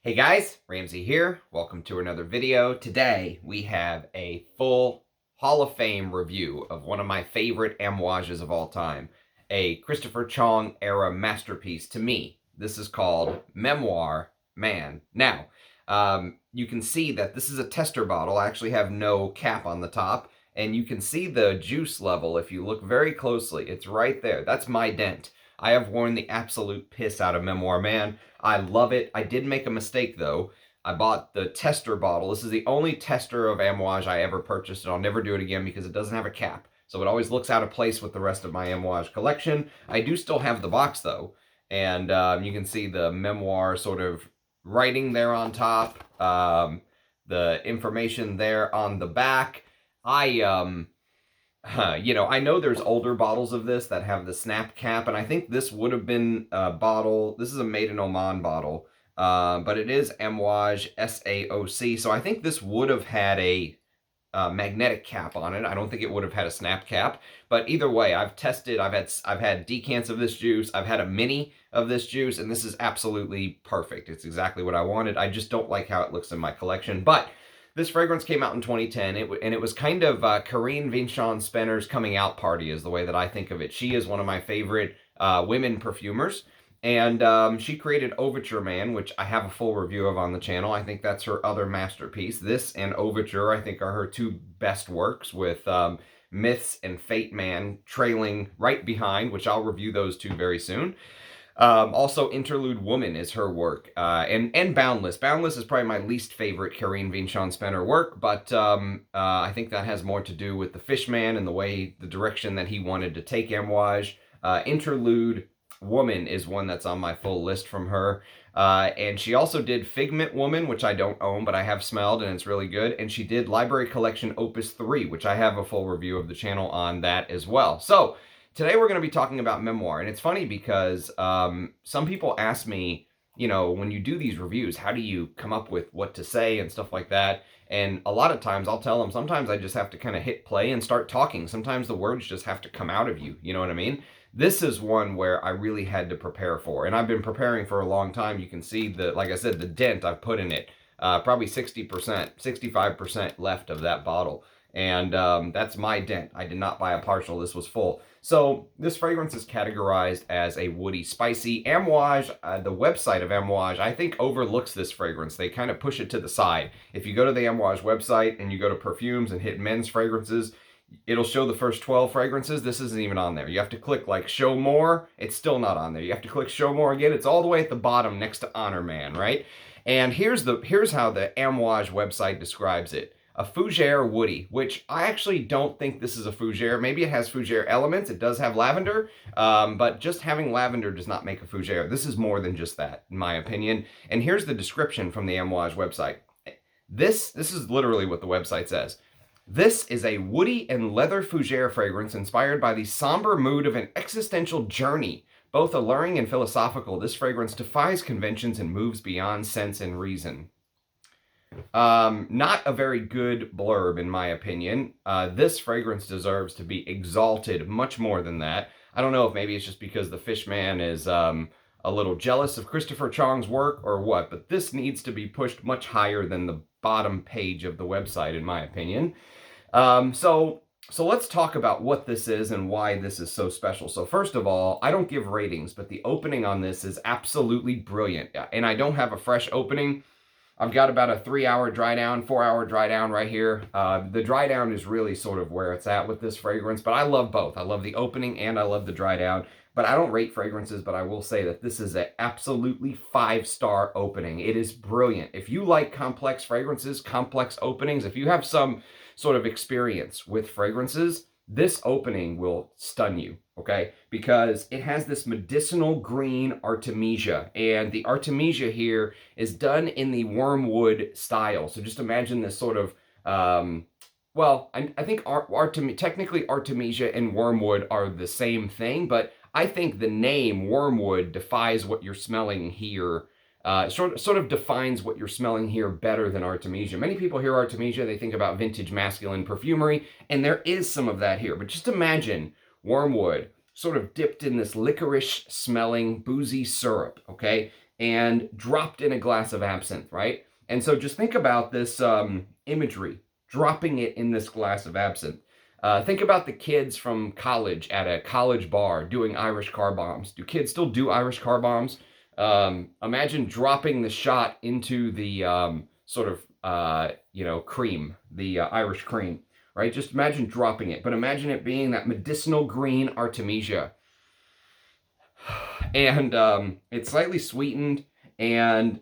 Hey guys, Ramsey here. Welcome to another video. Today we have a full Hall of Fame review of one of my favorite Amouages of all time. A Christopher Chong era masterpiece to me. This is called Memoir Man. Now, you can see that this is a tester bottle. I actually have no cap on the top. And you can see the juice level if you look very closely. It's right there. That's my dent. I have worn the absolute piss out of Memoir Man. I love it. I did make a mistake though. I bought the tester bottle. This is the only tester of Amouage I ever purchased, and I'll never do it again because it doesn't have a cap. So it always looks out of place with the rest of my Amouage collection. I do still have the box though, and you can see the Memoir sort of writing there on top, the information there on the back. I know there's older bottles of this that have the snap cap, and I think this would have been a bottle. This is a made in Oman bottle, but it is Amouage SAOC, so I think this would have had a magnetic cap on it. I don't think it would have had a snap cap, but either way, I've tested. I've had decants of this juice. I've had a mini of this juice, and this is absolutely perfect. It's exactly what I wanted. I just don't like how it looks in my collection, but this fragrance came out in 2010, and it was kind of Karine Vincent-Spenner's coming out party is the way that I think of it. She is one of my favorite women perfumers, and she created Overture Man, which I have a full review of on the channel. I think that's her other masterpiece. This and Overture, I think, are her two best works, with Myths and Fate Man trailing right behind, which I'll review those two very soon. Also, Interlude Woman is her work, and Boundless. Boundless is probably my least favorite Karine Vincent-Spenner work, but I think that has more to do with the Fishman and the direction that he wanted to take Amouage. Interlude Woman is one that's on my full list from her, and she also did Figment Woman, which I don't own, but I have smelled, and it's really good, and she did Library Collection Opus 3, which I have a full review of the channel on that as well. So, today we're going to be talking about Memoir, and it's funny because some people ask me, when you do these reviews, how do you come up with what to say and stuff like that? And a lot of times I'll tell them, sometimes I just have to kind of hit play and start talking. Sometimes the words just have to come out of you, you know what I mean? This is one where I really had to prepare for, and I've been preparing for a long time. You can see like I said, the dent I've put in it, probably 60%, 65% left of that bottle. And that's my dent. I did not buy a partial. This was full. So this fragrance is categorized as a woody, spicy. Amouage, the website of Amouage, I think overlooks this fragrance. They kind of push it to the side. If you go to the Amouage website and you go to perfumes and hit men's fragrances, it'll show the first 12 fragrances. This isn't even on there. You have to click like show more. It's still not on there. You have to click show more again. It's all the way at the bottom next to Honor Man, right? And here's how the Amouage website describes it. A fougere woody, which I actually don't think this is a fougere. Maybe it has fougere elements. It does have lavender, but just having lavender does not make a fougere. This is more than just that, in my opinion. And here's the description from the Amouage website. This is literally what the website says. This is a woody and leather fougere fragrance inspired by the somber mood of an existential journey. Both alluring and philosophical, this fragrance defies conventions and moves beyond sense and reason. Not a very good blurb, in my opinion. This fragrance deserves to be exalted much more than that. I don't know if maybe it's just because the Fishman is a little jealous of Christopher Chong's work or what, but this needs to be pushed much higher than the bottom page of the website, in my opinion. So let's talk about what this is and why this is so special. So first of all, I don't give ratings, but the opening on this is absolutely brilliant. And I don't have a fresh opening. I've got about a 3-hour dry down, 4-hour dry down right here. The dry down is really sort of where it's at with this fragrance, but I love both. I love the opening and I love the dry down, but I don't rate fragrances, but I will say that this is an absolutely 5-star opening. It is brilliant. If you like complex fragrances, complex openings, if you have some sort of experience with fragrances, this opening will stun you, okay? Because it has this medicinal green Artemisia, and the Artemisia here is done in the wormwood style. So just imagine this sort of, I think technically Artemisia and wormwood are the same thing, but I think the name wormwood defies what you're smelling here. Sort of defines what you're smelling here better than Artemisia. Many people hear Artemisia, they think about vintage masculine perfumery, and there is some of that here. But just imagine wormwood sort of dipped in this licorice-smelling boozy syrup, okay? and dropped in a glass of absinthe, right? And so just think about this imagery, dropping it in this glass of absinthe. Think about the kids from college at a college bar doing Irish car bombs. Do kids still do Irish car bombs? Imagine dropping the shot into the sort of, cream, the Irish cream, right? Just imagine dropping it, but imagine it being that medicinal green Artemisia. And it's slightly sweetened. And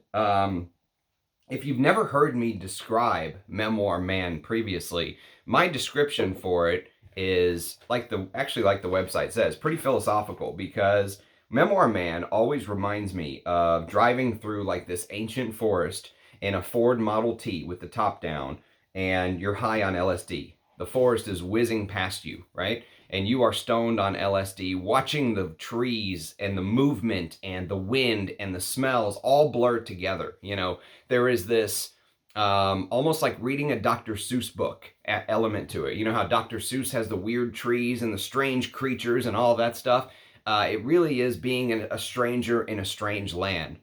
if you've never heard me describe Memoir Man previously, my description for it is like the website says, pretty philosophical, because Memoir Man always reminds me of driving through like this ancient forest in a Ford Model T with the top down, and you're high on LSD. The forest is whizzing past you, right? And you are stoned on LSD, watching the trees and the movement and the wind and the smells all blur together. There is this almost like reading a Dr. Seuss book element to it. You know how Dr. Seuss has the weird trees and the strange creatures and all that stuff? It really is being a stranger in a strange land.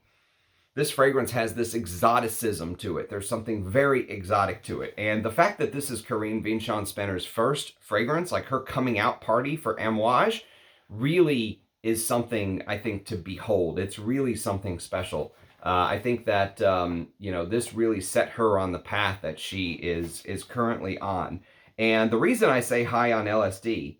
This fragrance has this exoticism to it. There's something very exotic to it. And the fact that this is Corinne Wienschan-Spenner's first fragrance, like her coming out party for Amouage, really is something, I think, to behold. It's really something special. I think that, this really set her on the path that she is currently on. And the reason I say high on LSD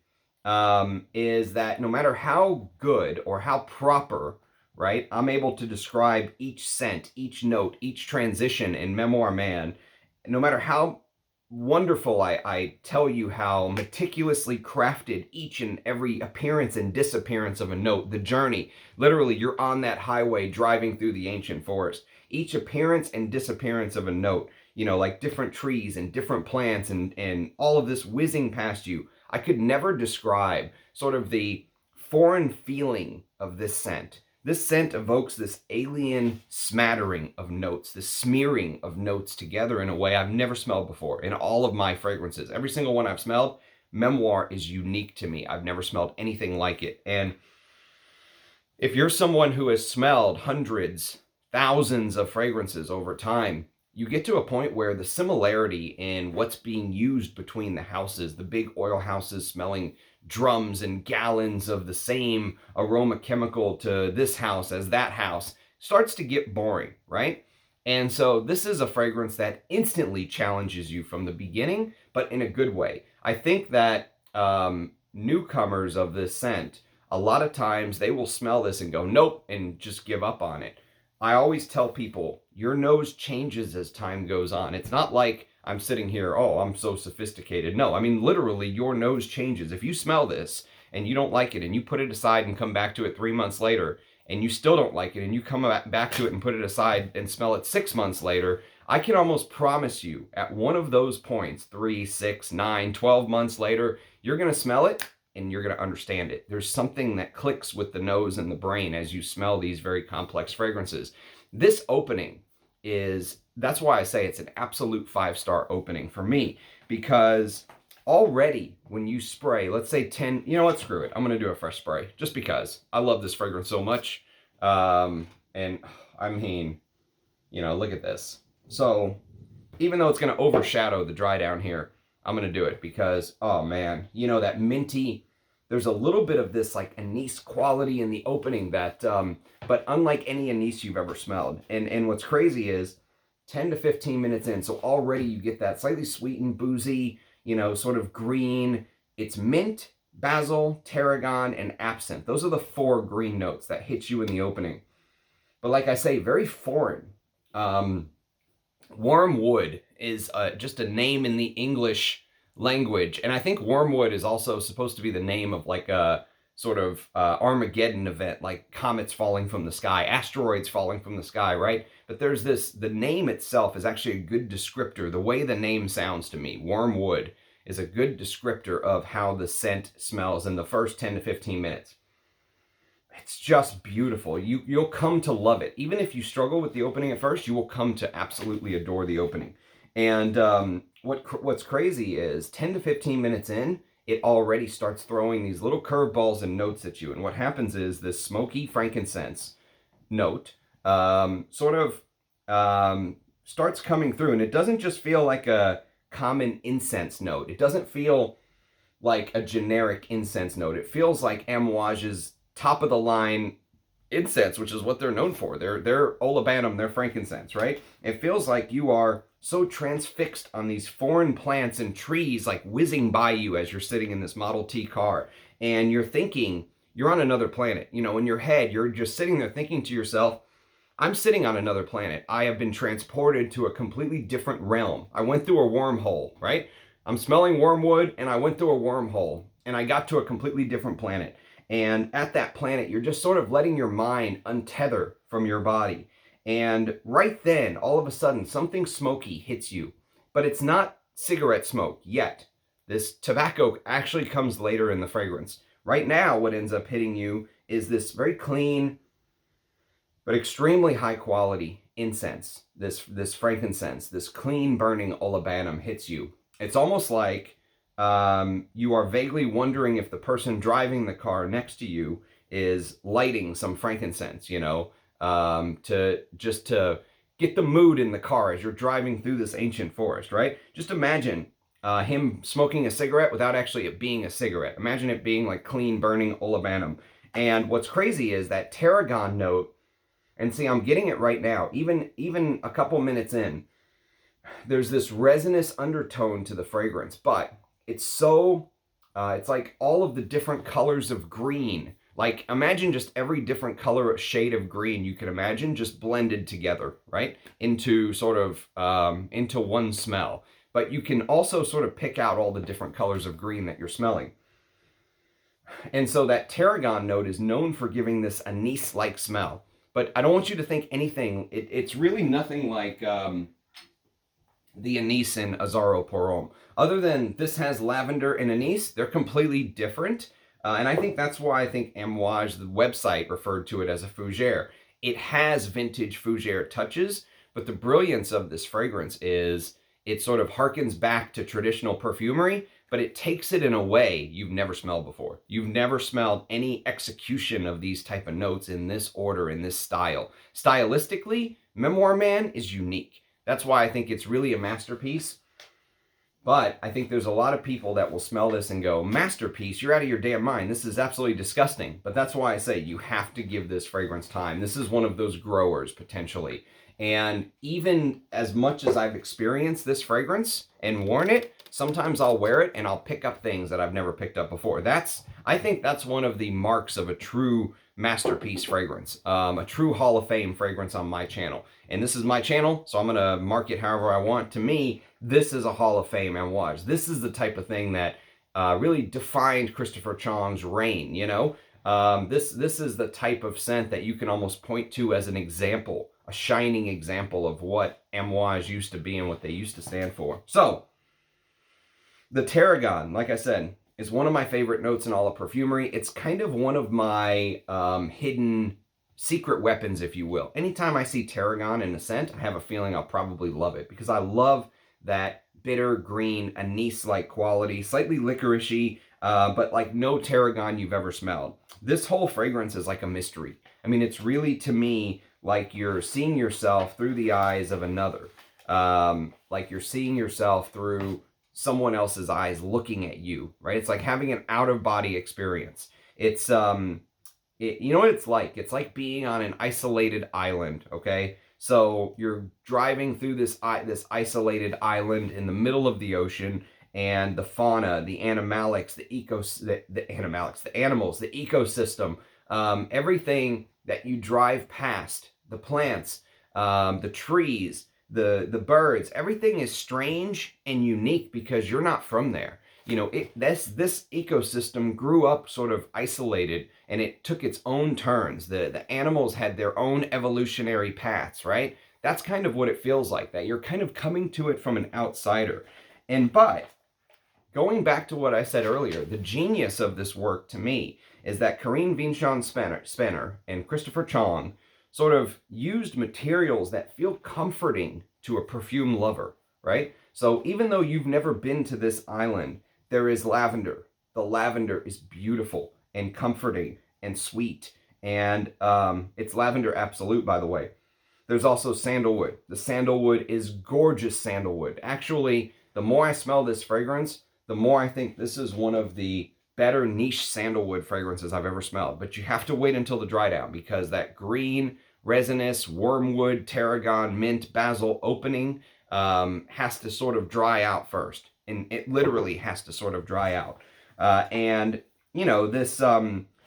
is that no matter how good or how proper, right, I'm able to describe each scent, each note, each transition in Memoir Man, no matter how wonderful I tell you how meticulously crafted each and every appearance and disappearance of a note, the journey, literally you're on that highway driving through the ancient forest. Each appearance and disappearance of a note, like different trees and different plants and all of this whizzing past you. I could never describe sort of the foreign feeling of this scent. This scent evokes this alien smattering of notes, this smearing of notes together in a way I've never smelled before in all of my fragrances. Every single one I've smelled, Memoir is unique to me. I've never smelled anything like it. And if you're someone who has smelled hundreds, thousands of fragrances over time, you get to a point where the similarity in what's being used between the houses, the big oil houses smelling drums and gallons of the same aroma chemical to this house as that house, starts to get boring, right? And so this is a fragrance that instantly challenges you from the beginning, but in a good way. I think that newcomers of this scent, a lot of times they will smell this and go, nope, and just give up on it. I always tell people, your nose changes as time goes on. It's not like I'm sitting here, oh, I'm so sophisticated. No, I mean, literally, your nose changes. If you smell this and you don't like it and you put it aside and come back to it 3 months later and you still don't like it and you come back to it and put it aside and smell it 6 months later, I can almost promise you at one of those points, 3, 6, 9, 12 months later, you're going to smell it and you're going to understand it. There's something that clicks with the nose and the brain as you smell these very complex fragrances. This opening that's why I say it's an absolute 5-star opening for me, because already when you spray, let's say 10, you know what, screw it. I'm going to do a fresh spray just because I love this fragrance so much. And I mean, look at this. So even though it's going to overshadow the dry down here, I'm going to do it because, oh man, that minty, there's a little bit of this like anise quality in the opening that, but unlike any anise you've ever smelled. And what's crazy is 10 to 15 minutes in, so already you get that slightly sweetened, boozy, sort of green. It's mint, basil, tarragon, and absinthe. Those are the 4 green notes that hit you in the opening. But like I say, very foreign. Wormwood is just a name in the English language. And I think wormwood is also supposed to be the name of like a sort of Armageddon event, like comets falling from the sky, asteroids falling from the sky, right? But there's the name itself is actually a good descriptor. The way the name sounds to me, wormwood, is a good descriptor of how the scent smells in the first 10 to 15 minutes. It's just beautiful. You'll come to love it. Even if you struggle with the opening at first, you will come to absolutely adore the opening. And what's crazy is 10 to 15 minutes in, it already starts throwing these little curveballs and notes at you. And what happens is this smoky frankincense note sort of starts coming through. And it doesn't just feel like a common incense note. It doesn't feel like a generic incense note. It feels like Amouage's top of the line incense, which is what they're known for. They're olibanum, they're frankincense, right? It feels like you are so transfixed on these foreign plants and trees like whizzing by you as you're sitting in this Model T car, and you're thinking you're on another planet. You know, in your head, you're just sitting there thinking to yourself, I'm sitting on another planet. I have been transported to a completely different realm. I went through a wormhole, right? I'm smelling wormwood, and I went through a wormhole, and I got to a completely different planet. And at that planet, you're just sort of letting your mind untether from your body. And right then, all of a sudden, something smoky hits you. But it's not cigarette smoke yet. This tobacco actually comes later in the fragrance. Right now, what ends up hitting you is this very clean, but extremely high quality incense. This frankincense, this clean burning olibanum hits you. It's almost like you are vaguely wondering if the person driving the car next to you is lighting some frankincense, you know, to get the mood in the car as you're driving through this ancient forest, right? Just imagine him smoking a cigarette without actually it being a cigarette. Imagine it being like clean burning olibanum. And what's crazy is that tarragon note, and see, I'm getting it right now, even a couple minutes in, there's this resinous undertone to the fragrance, but it's so, it's like all of the different colors of green. Like, imagine just every different color, shade of green you can imagine just blended together, right? Into sort of, into one smell. But you can also sort of pick out all the different colors of green that you're smelling. And so that tarragon note is known for giving this anise-like smell. But I don't want you to think anything, it's really nothing like the anise in Azzaro pour Homme. Other than this has lavender and anise, they're completely different. And I think that's why I think Amouage, the website, referred to it as a fougere. It has vintage fougere touches, but the brilliance of this fragrance is it sort of harkens back to traditional perfumery, but it takes it in a way you've never smelled before. You've never smelled any execution of these type of notes in this order, in this style. Stylistically, Memoir Man is unique. That's why I think it's really a masterpiece. But I think there's a lot of people that will smell this and go, masterpiece, you're out of your damn mind. This is absolutely disgusting. But that's why I say you have to give this fragrance time. This is one of those growers, potentially. And even as much as I've experienced this fragrance and worn it, sometimes I'll wear it and I'll pick up things that I've never picked up before. I think that's one of the marks of a true masterpiece fragrance, a true Hall of Fame fragrance on my channel. And this is my channel, so I'm going to mark it however I want. To me, this is a Hall of Fame Amouage. This is the type of thing that really defined Christopher Chong's reign, you know? This is the type of scent that you can almost point to as an example, a shining example of what Amouage used to be and what they used to stand for. So, the tarragon, like I said, is one of my favorite notes in all of perfumery. It's kind of one of my hidden secret weapons, if you will. Anytime I see tarragon in a scent, I have a feeling I'll probably love it because I love that bitter green anise-like quality, slightly licoricey, but like no tarragon you've ever smelled. This whole fragrance is like a mystery. I mean, it's really, to me, like you're seeing yourself through the eyes of another. Like you're seeing yourself through someone else's eyes looking at you, right? It's like having an out-of-body experience. It's, you know what it's like? It's like being on an isolated island, okay? So you're driving through this isolated island in the middle of the ocean, and the fauna, the animalics, the animals, the ecosystem, everything that you drive past, the plants, the trees, the birds, everything is strange and unique because you're not from there. You know, this ecosystem grew up sort of isolated, and it took its own turns. The animals had their own evolutionary paths, right? That's kind of what it feels like, that you're kind of coming to it from an outsider. But going back to what I said earlier, the genius of this work to me is that Karine Vachon-Spinner and Christopher Chong sort of used materials that feel comforting to a perfume lover, right? So even though you've never been to this island, there is lavender. The lavender is beautiful and comforting and sweet. And it's lavender absolute, by the way. There's also sandalwood. The sandalwood is gorgeous sandalwood. Actually, the more I smell this fragrance, the more I think this is one of the better niche sandalwood fragrances I've ever smelled. But you have to wait until the dry down, because that green, resinous, wormwood, tarragon, mint, basil opening has to sort of dry out first. And it literally has to sort of dry out. And, you know, this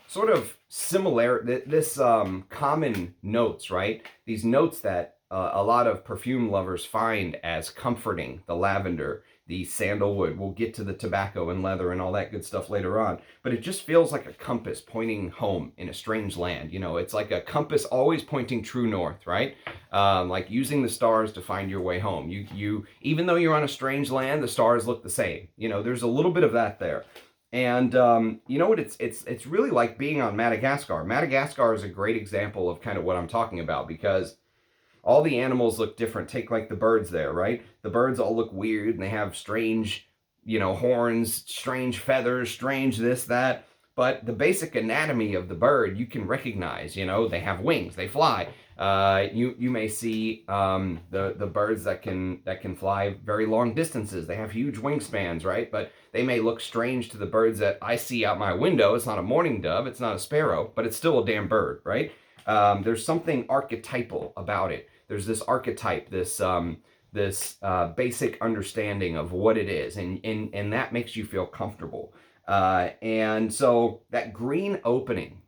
sort of similar, this common notes, right? These notes that a lot of perfume lovers find as comforting, the lavender, the sandalwood. We'll get to the tobacco and leather and all that good stuff later on. But it just feels like a compass pointing home in a strange land. You know, it's like a compass always pointing true north, right? Like using the stars to find your way home. You even though you're on a strange land, the stars look the same. You know, there's a little bit of that there. And you know what? It's really like being on Madagascar. Madagascar is a great example of kind of what I'm talking about, because all the animals look different. Take like the birds there, right? The birds all look weird and they have strange, you know, horns, strange feathers, strange this, that. But the basic anatomy of the bird you can recognize. You know, they have wings, they fly. You may see the birds that can fly very long distances. They have huge wingspans, right? But they may look strange to the birds that I see out my window. It's not a mourning dove, it's not a sparrow, but it's still a damn bird, right? There's something archetypal about it. There's this archetype, this basic understanding of what it is, and that makes you feel comfortable. And so that green opening,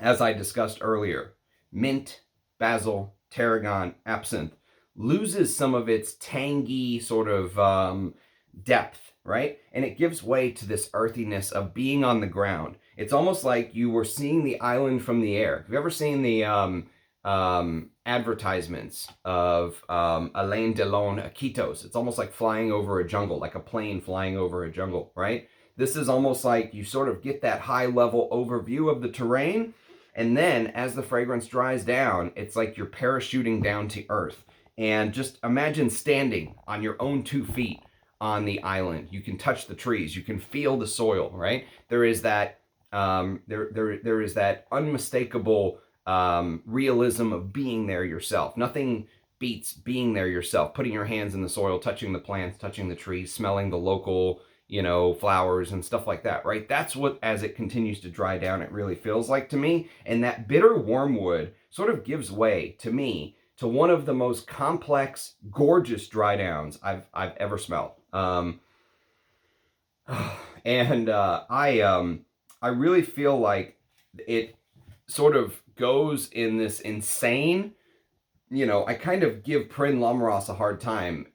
as I discussed earlier, mint, basil, tarragon, absinthe, loses some of its tangy sort of depth, right? And it gives way to this earthiness of being on the ground. It's almost like you were seeing the island from the air. Have you ever seen the advertisements of Alain Delon Iquitos? It's almost like flying over a jungle, like a plane flying over a jungle, right? This is almost like you sort of get that high-level overview of the terrain, and then as the fragrance dries down, it's like you're parachuting down to earth. And just imagine standing on your own 2 feet on the island. You can touch the trees. You can feel the soil, right? There is that there is that unmistakable realism of being there yourself. Nothing beats being there yourself, putting your hands in the soil, touching the plants, touching the trees, smelling the local, you know, flowers and stuff like that, right? That's what, as it continues to dry down, it really feels like to me. And that bitter wormwood sort of gives way, to me, to one of the most complex, gorgeous dry downs I've ever smelled. And I really feel like it sort of goes in this insane, you know, I kind of give Prin Lamros a hard time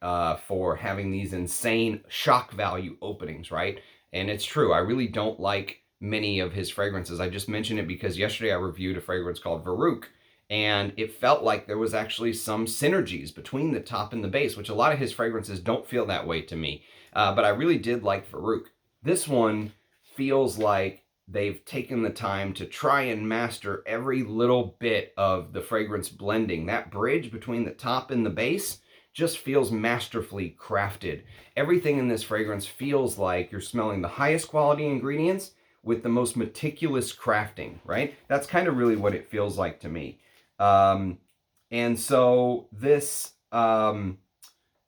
for having these insane shock value openings, right? And it's true. I really don't like many of his fragrances. I just mentioned it because yesterday I reviewed a fragrance called Veruc, and it felt like there was actually some synergies between the top and the base, which a lot of his fragrances don't feel that way to me. But I really did like Veruc. This one feels like they've taken the time to try and master every little bit of the fragrance blending. That bridge between the top and the base just feels masterfully crafted. Everything in this fragrance feels like you're smelling the highest quality ingredients with the most meticulous crafting, right? That's kind of really what it feels like to me. And so this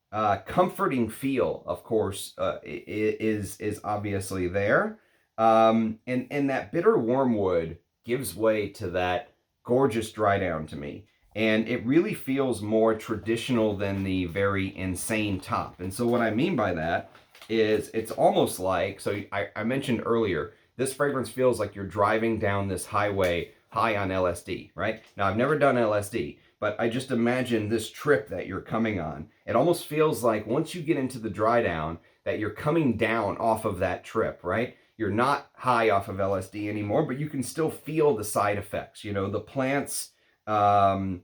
comforting feel, of course, is obviously there. And that bitter wormwood gives way to that gorgeous dry down to me. And it really feels more traditional than the very insane top. And so what I mean by that is it's almost like, so I mentioned earlier, this fragrance feels like you're driving down this highway high on LSD, right? Now, I've never done LSD, but I just imagine this trip that you're coming on. It almost feels like once you get into the dry down, that you're coming down off of that trip, right? You're not high off of LSD anymore, but you can still feel the side effects. You know, the plants, as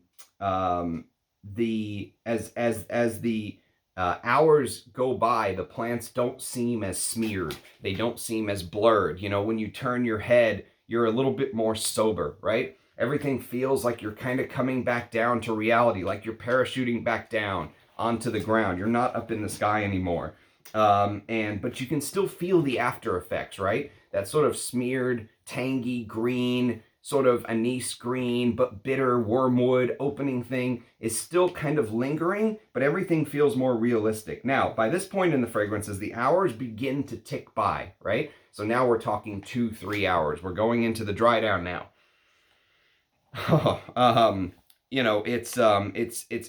the hours go by, the plants don't seem as smeared. They don't seem as blurred. You know, when you turn your head, you're a little bit more sober, right? Everything feels like you're kind of coming back down to reality, like you're parachuting back down onto the ground. You're not up in the sky anymore. But you can still feel the after effects, right? That sort of smeared, tangy, green, sort of anise green but bitter wormwood opening thing is still kind of lingering, but everything feels more realistic. Now, by this point in the fragrance, as the hours begin to tick by, right? So now we're talking 2-3 hours. We're going into the dry down now. You know, it's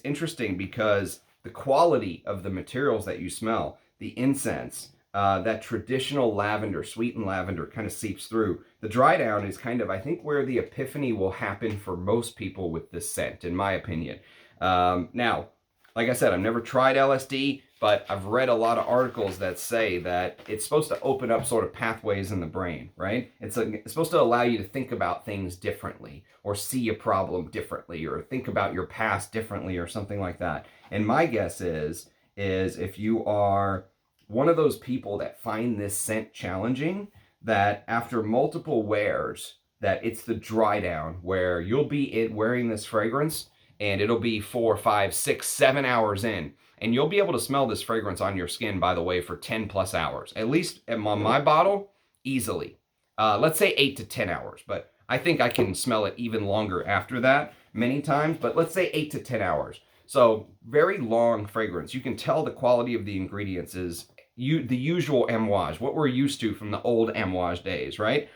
interesting because the quality of the materials that you smell, the incense, that traditional lavender, sweetened lavender, kind of seeps through. The dry down is kind of, I think, where the epiphany will happen for most people with this scent, in my opinion. Now, like I said, I've never tried LSD, but I've read a lot of articles that say that it's supposed to open up sort of pathways in the brain, right? It's supposed to allow you to think about things differently, or see a problem differently, or think about your past differently, or something like that. And my guess is if you are one of those people that find this scent challenging, that after multiple wears, that it's the dry down where you'll be wearing this fragrance and it'll be 4, 5, 6, 7 hours in, and you'll be able to smell this fragrance on your skin, by the way, for 10 plus hours. At least on my bottle, easily. Let's say 8 to 10 hours, but I think I can smell it even longer after that many times, but let's say 8 to 10 hours. So very long fragrance. You can tell the quality of the ingredients is the usual Amouage, what we're used to from the old Amouage days, right?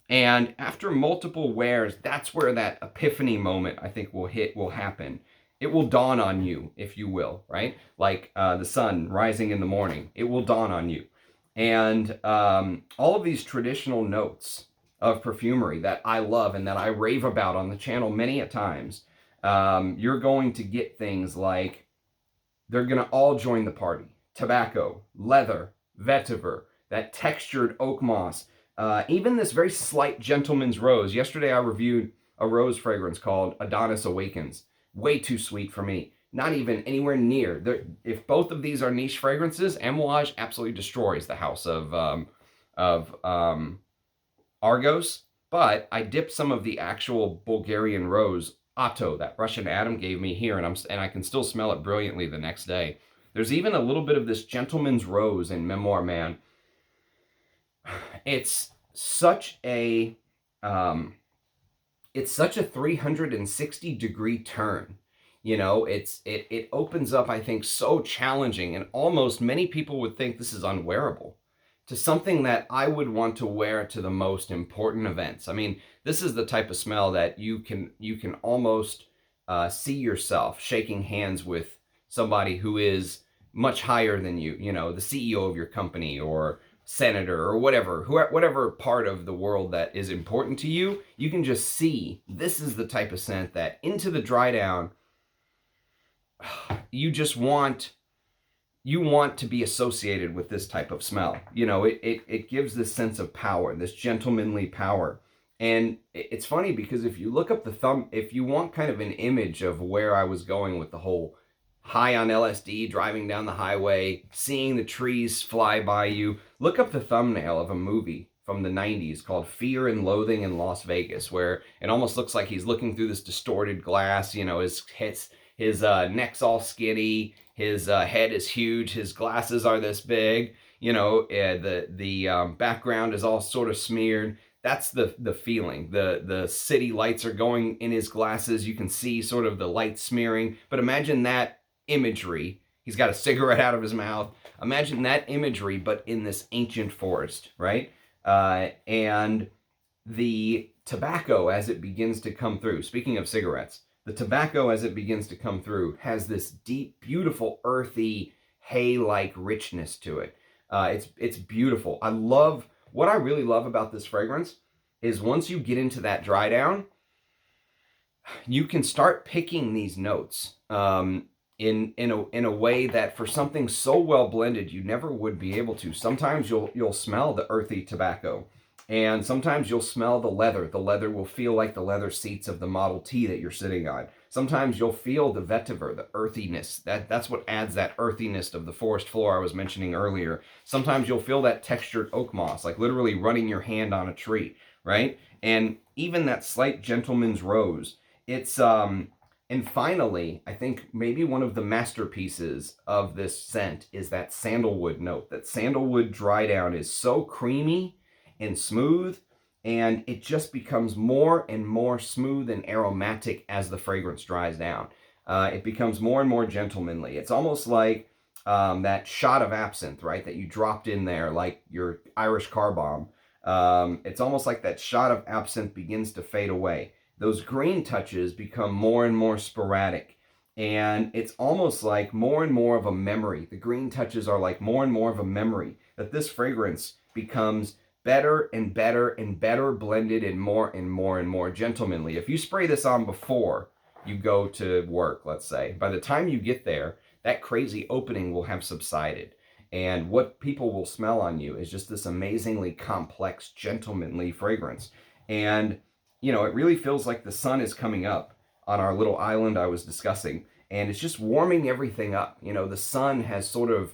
And after multiple wears, that's where that epiphany moment, I think, will happen. It will dawn on you, if you will, right? Like the sun rising in the morning, it will dawn on you. And all of these traditional notes of perfumery that I love and that I rave about on the channel many a times, you're going to get things like, they're going to all join the party. Tobacco, leather, vetiver, that textured oak moss, even this very slight gentleman's rose. Yesterday I reviewed a rose fragrance called Adonis Awakens. Way too sweet for me. Not even anywhere near. If both of these are niche fragrances, Amouage absolutely destroys the house of Argos. But I dipped some of the actual Bulgarian rose, Otto, that Russian Adam gave me here, and I can still smell it brilliantly the next day. There's even a little bit of this gentleman's rose in Memoir, man. It's such a 360-degree turn. You know, it opens up, I think, so challenging, and almost many people would think this is unwearable, to something that I would want to wear to the most important events. I mean, this is the type of smell that you can almost see yourself shaking hands with somebody who is much higher than you, you know, the CEO of your company, or senator, or whatever part of the world that is important to you. You can just see this is the type of scent that into the dry down, you just want to be associated with this type of smell. You know, it gives this sense of power, this gentlemanly power. And it's funny because if you look up if you want kind of an image of where I was going with the whole high on LSD, driving down the highway, seeing the trees fly by you, look up the thumbnail of a movie from the 90s called Fear and Loathing in Las Vegas, where it almost looks like he's looking through this distorted glass. You know, his neck's all skinny, his head is huge, his glasses are this big, you know, the background is all sort of smeared. That's the feeling. The city lights are going in his glasses. You can see sort of the light smearing. But imagine that imagery. He's got a cigarette out of his mouth. Imagine that imagery, but in this ancient forest, right? And the tobacco, as it begins to come through, speaking of cigarettes, the tobacco, as it begins to come through, has this deep, beautiful, earthy, hay-like richness to it. It's beautiful. What I really love about this fragrance is once you get into that dry down, you can start picking these notes in a way that for something so well blended, you never would be able to. Sometimes you'll smell the earthy tobacco, and sometimes you'll smell the leather. The leather will feel like the leather seats of the Model T that you're sitting on. Sometimes you'll feel the vetiver, the earthiness. That's what adds that earthiness of the forest floor I was mentioning earlier. Sometimes you'll feel that textured oak moss, like literally running your hand on a tree, right? And even that slight gentleman's rose. It's and finally, I think maybe one of the masterpieces of this scent is that sandalwood note. That sandalwood dry down is so creamy and smooth and it just becomes more and more smooth and aromatic as the fragrance dries down. It becomes more and more gentlemanly. It's almost like that shot of absinthe, right, that you dropped in there, like your Irish car bomb. It's almost like that shot of absinthe begins to fade away. Those green touches become more and more sporadic. And it's almost like more and more of a memory. The green touches are like more and more of a memory that this fragrance becomes better and better and better blended and more and more and more gentlemanly. If you spray this on before you go to work, let's say, by the time you get there, that crazy opening will have subsided. And what people will smell on you is just this amazingly complex, gentlemanly fragrance. And, you know, it really feels like the sun is coming up on our little island I was discussing, and it's just warming everything up. You know, the sun has sort of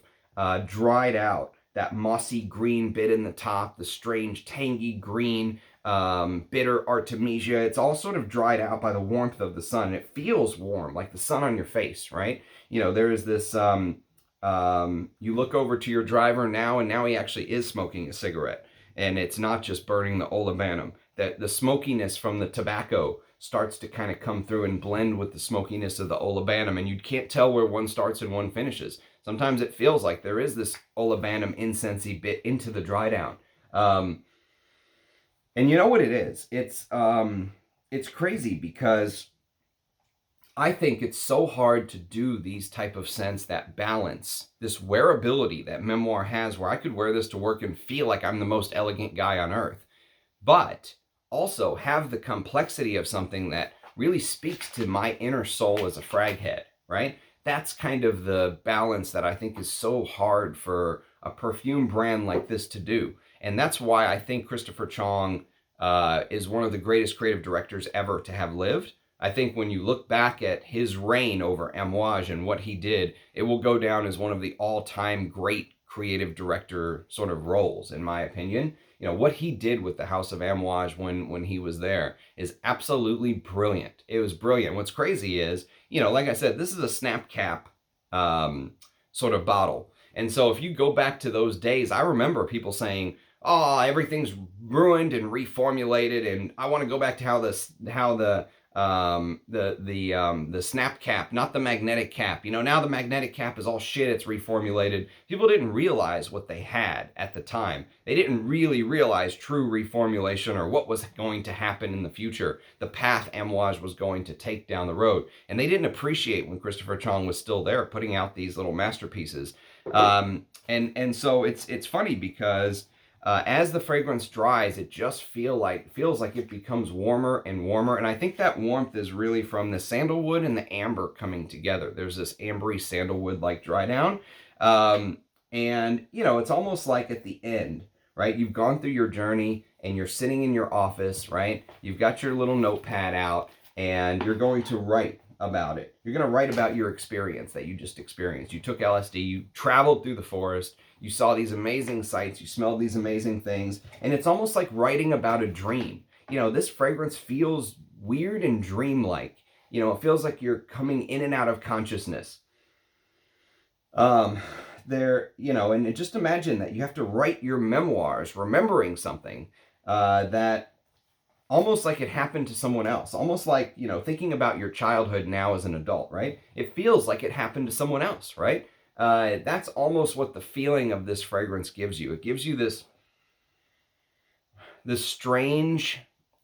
dried out that mossy green bit in the top, the strange tangy green, bitter artemisia. It's all sort of dried out by the warmth of the sun. And it feels warm, like the sun on your face, right? You know, there is this, you look over to your driver now, and now he actually is smoking a cigarette. And it's not just burning the olibanum. That the smokiness from the tobacco starts to kind of come through and blend with the smokiness of the olibanum, and you can't tell where one starts and one finishes. Sometimes it feels like there is this olibanum incensey bit into the dry down. And you know what it is? It's crazy because I think it's so hard to do these type of scents that balance this wearability that Memoir has, where I could wear this to work and feel like I'm the most elegant guy on earth, but also have the complexity of something that really speaks to my inner soul as a frag head, right? That's kind of the balance that I think is so hard for a perfume brand like this to do. And that's why I think Christopher Chong is one of the greatest creative directors ever to have lived. I think when you look back at his reign over Amouage and what he did, it will go down as one of the all-time great creative director sort of roles, in my opinion. You know, what he did with the House of Amouage when he was there is absolutely brilliant. It was brilliant. What's crazy is, you know, like I said, this is a snap cap sort of bottle. And so if you go back to those days, I remember people saying, oh, everything's ruined and reformulated, and I want to go back to how the snap cap, not the magnetic cap. You know, now the magnetic cap is all shit, it's reformulated. People didn't realize what they had at the time. They didn't really realize true reformulation or what was going to happen in the future, the path Amouage was going to take down the road. And they didn't appreciate when Christopher Chong was still there putting out these little masterpieces. And so it's funny because as the fragrance dries, it just feels like it becomes warmer and warmer. And I think that warmth is really from the sandalwood and the amber coming together. There's this ambery sandalwood-like dry down. And, you know, it's almost like at the end, right? You've gone through your journey and you're sitting in your office, right? You've got your little notepad out and you're going to write about it. You're going to write about your experience that you just experienced. You took LSD, you traveled through the forest, you saw these amazing sights, you smelled these amazing things, and it's almost like writing about a dream. You know, this fragrance feels weird and dreamlike. You know, it feels like you're coming in and out of consciousness. You know, and just imagine that you have to write your memoirs remembering something that almost like it happened to someone else. Almost like, you know, thinking about your childhood now as an adult, right? It feels like it happened to someone else, right? That's almost what the feeling of this fragrance gives you. It gives you this strange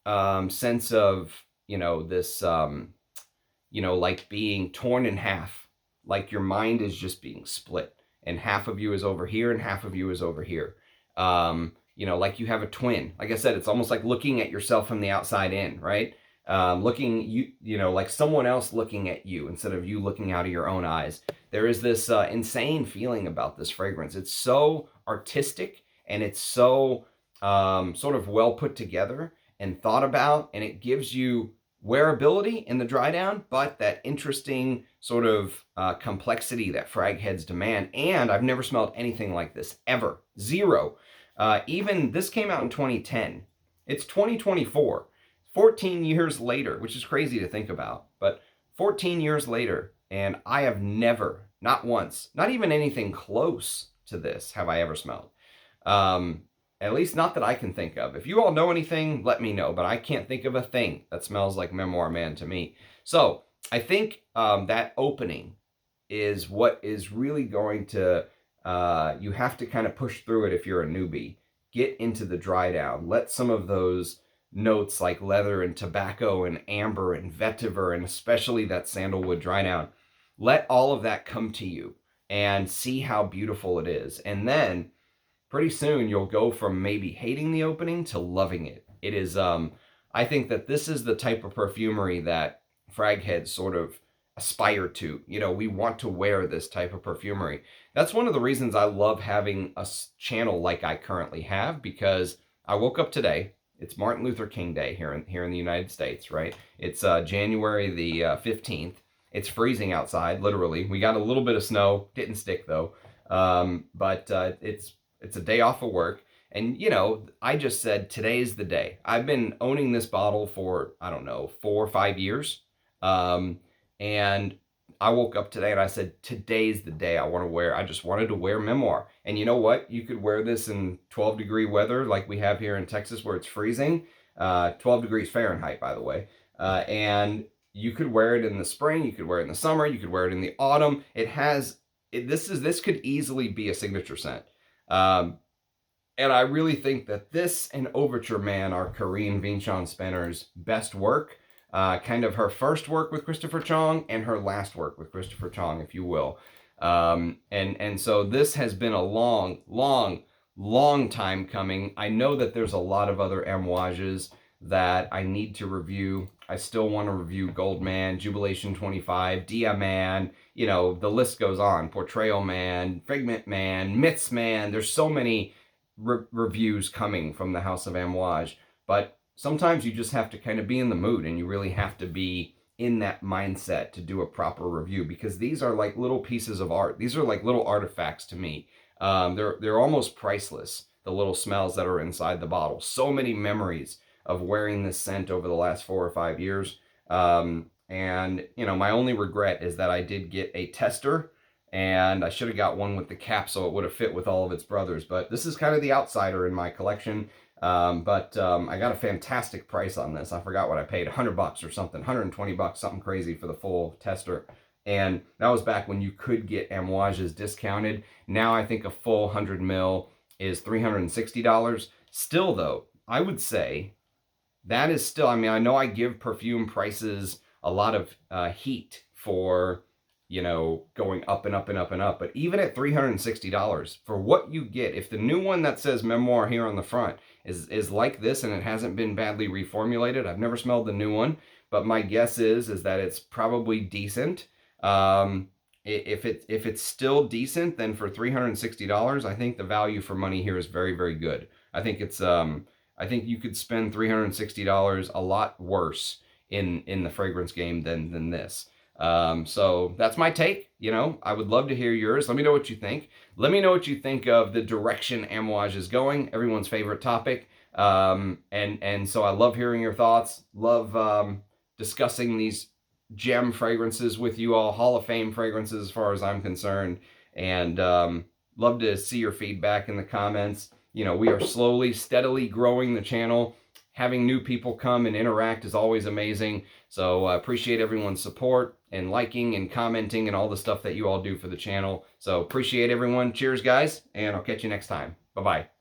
sense of, you know, this, you know, like being torn in half, like your mind is just being split, and half of you is over here and half of you is over here. You know, like you have a twin. Like I said, it's almost like looking at yourself from the outside in, right? You know, like someone else looking at you instead of you looking out of your own eyes. There is this insane feeling about this fragrance. It's so artistic and it's so sort of well put together and thought about, and it gives you wearability in the dry down, but that interesting sort of complexity that frag heads demand. And I've never smelled anything like this ever. Zero. Even this came out in 2010. It's 2024. 14 years later, which is crazy to think about, but 14 years later, and I have never, not once, not even anything close to this have I ever smelled. At least not that I can think of. If you all know anything, let me know. But I can't think of a thing that smells like Memoir Man to me. So I think that opening is what is really going to, you have to kind of push through it if you're a newbie. Get into the dry down. Let some of those notes like leather and tobacco and amber and vetiver and especially that sandalwood dry down, let all of that come to you and see how beautiful it is. And then pretty soon you'll go from maybe hating the opening to loving it. It is, I think that this is the type of perfumery that fragheads sort of aspire to. You know, we want to wear this type of perfumery. That's one of the reasons I love having a channel like I currently have, because I woke up today. It's Martin Luther King Day here in the United States, right? It's January the 15th. It's freezing outside, literally. We got a little bit of snow. Didn't stick though. But it's a day off of work. And, you know, I just said, today's the day. I've been owning this bottle for, I don't know, 4 or 5 years. And I woke up today and I said, today's the day I just wanted to wear Memoir. And you know what? You could wear this in 12-degree weather like we have here in Texas where it's freezing. 12 degrees Fahrenheit, by the way. And you could wear it in the spring. You could wear it in the summer. You could wear it in the autumn. This could easily be a signature scent. And I really think that this and Overture Man are Corinne Vinchon-Spenner's best work. Kind of her first work with Christopher Chong and her last work with Christopher Chong, if you will. And so this has been a long time coming. I know that there's a lot of other Amouages that I need to review. I still want to review Goldman, Jubilation 25, Dia Man, you know, the list goes on. Portrayal Man, Figment Man, Myths Man. There's so many reviews coming from the House of Amouage. But sometimes you just have to kind of be in the mood, and you really have to be in that mindset to do a proper review, because these are like little pieces of art. These are like little artifacts to me. They're almost priceless, the little smells that are inside the bottle. So many memories of wearing this scent over the last 4 or 5 years. And, you know, my only regret is that I did get a tester, and I should have got one with the cap so it would have fit with all of its brothers. But this is kind of the outsider in my collection. I got a fantastic price on this. I forgot what I paid, $100 or something, $120, something crazy for the full tester. And that was back when you could get Amouages discounted. Now I think a full 100 mil is $360. Still though, I would say that is still, I mean, I know I give perfume prices a lot of heat for, you know, going up and up and up and up. But even at $360 for what you get, if the new one that says Memoir here on the front is like this and it hasn't been badly reformulated, I've never smelled the new one, but my guess is that it's probably decent. If it's still decent, then for $360, I think the value for money here is very, very good. I think it's I think you could spend $360 a lot worse in the fragrance game than this. So that's my take. You know, I would love to hear yours. Let me know what you think. Let me know what you think of the direction Amouage is going, everyone's favorite topic. And so I love hearing your thoughts. Love discussing these gem fragrances with you all, Hall of Fame fragrances as far as I'm concerned. And love to see your feedback in the comments. You know, we are slowly, steadily growing the channel. Having new people come and interact is always amazing. So I appreciate everyone's support and liking and commenting and all the stuff that you all do for the channel. So appreciate everyone. Cheers, guys, and I'll catch you next time. Bye-bye.